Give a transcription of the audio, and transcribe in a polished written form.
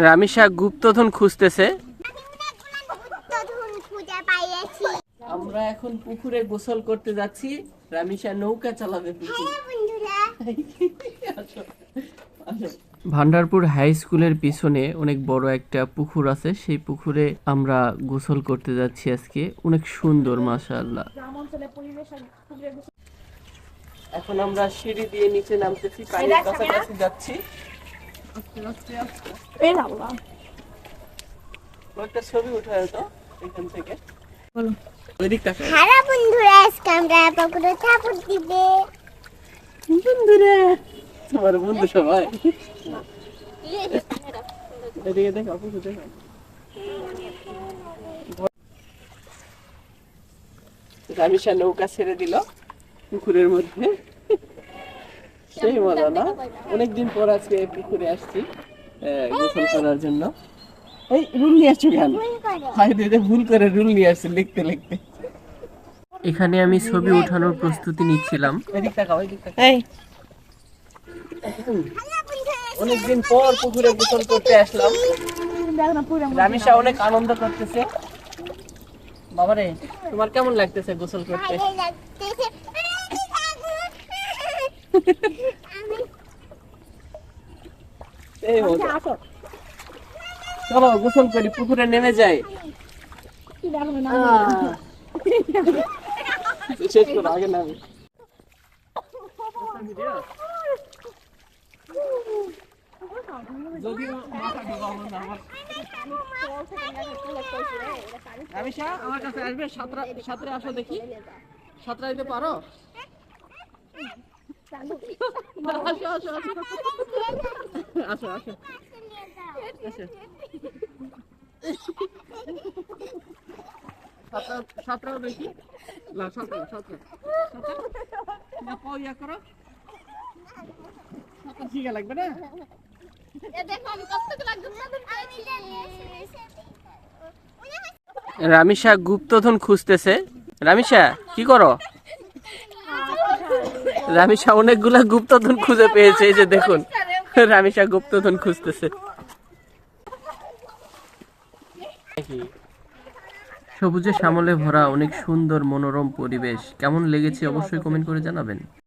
রামিসা গুপ্তধন খুঁজতেছে। আমরা এখন পুকুরে গোসল করতে যাচ্ছি। রামিসা নৌকা চালাবে পুকুরে। ভান্ডারপুর হাই স্কুলের পিছনে অনেক বড় একটা পুকুর আছে, সেই পুকুরে আমরা গোসল করতে যাচ্ছি আজকে। অনেক সুন্দর, মাশাআল্লাহ। এখন আমরা সিঁড়ি দিয়ে নিচে নামতেছি, পানির কাছাকাছি যাচ্ছি। একটা ছবি উঠায় তো এখান থেকে। হ্যালো বন্ধুরা, আজকে আমরা পুকুরে ঠাকুর দিবে। বন্ধুরা, তোমার বন্ধু সবাই এদিকে দেখো, পুকুর দেখো। রামিসা নৌকা ছেড়ে দিল পুকুরের মধ্যে। সেই মজা না? অনেকদিন পর আজকে পুকুরে আসছি গোসল করার জন্য। এই রুল নিয়ে আসছো কেন? ভুল করে রুল নিয়ে আসছে লিখতে লিখতে। এখানে আমি ছবি ওঠানোর প্রস্তুতি নিচ্ছিলাম। অনেকদিন পর পুকুরে গোসল করতে আসলাম। রামিসা অনেক আনন্দ করতেছে। বাবারে, তোমার কেমন লাগতেছে গোসল করতে? চলো গোসল করি, পুকুরে নেমে যাই। শেষ করো, আগে নামি। রামিসা আমার কাছে আসবে, সাঁতরে আসো দেখি। সাঁতরাইতে পারো? আসো আসো আসো আসো আসো আসো। সাঁতরাও দেখি। না, সাঁতরাও সাঁতরাও সাঁতরাও পাও, ইয়া করো। সাঁতার শিখা লাগবে না? রামিসা গুপ্তধন খুঁজতেছে। রামিসা কি করো? রামিসা অনেকগুলা গুপ্তধন খুঁজে পেয়েছে, এই যে দেখুন। রামিসা গুপ্তধন খুঁজতেছে। সবুজে শ্যামলে ভরা অনেক সুন্দর মনোরম পরিবেশ। কেমন লেগেছে অবশ্যই কমেন্ট করে জানাবেন।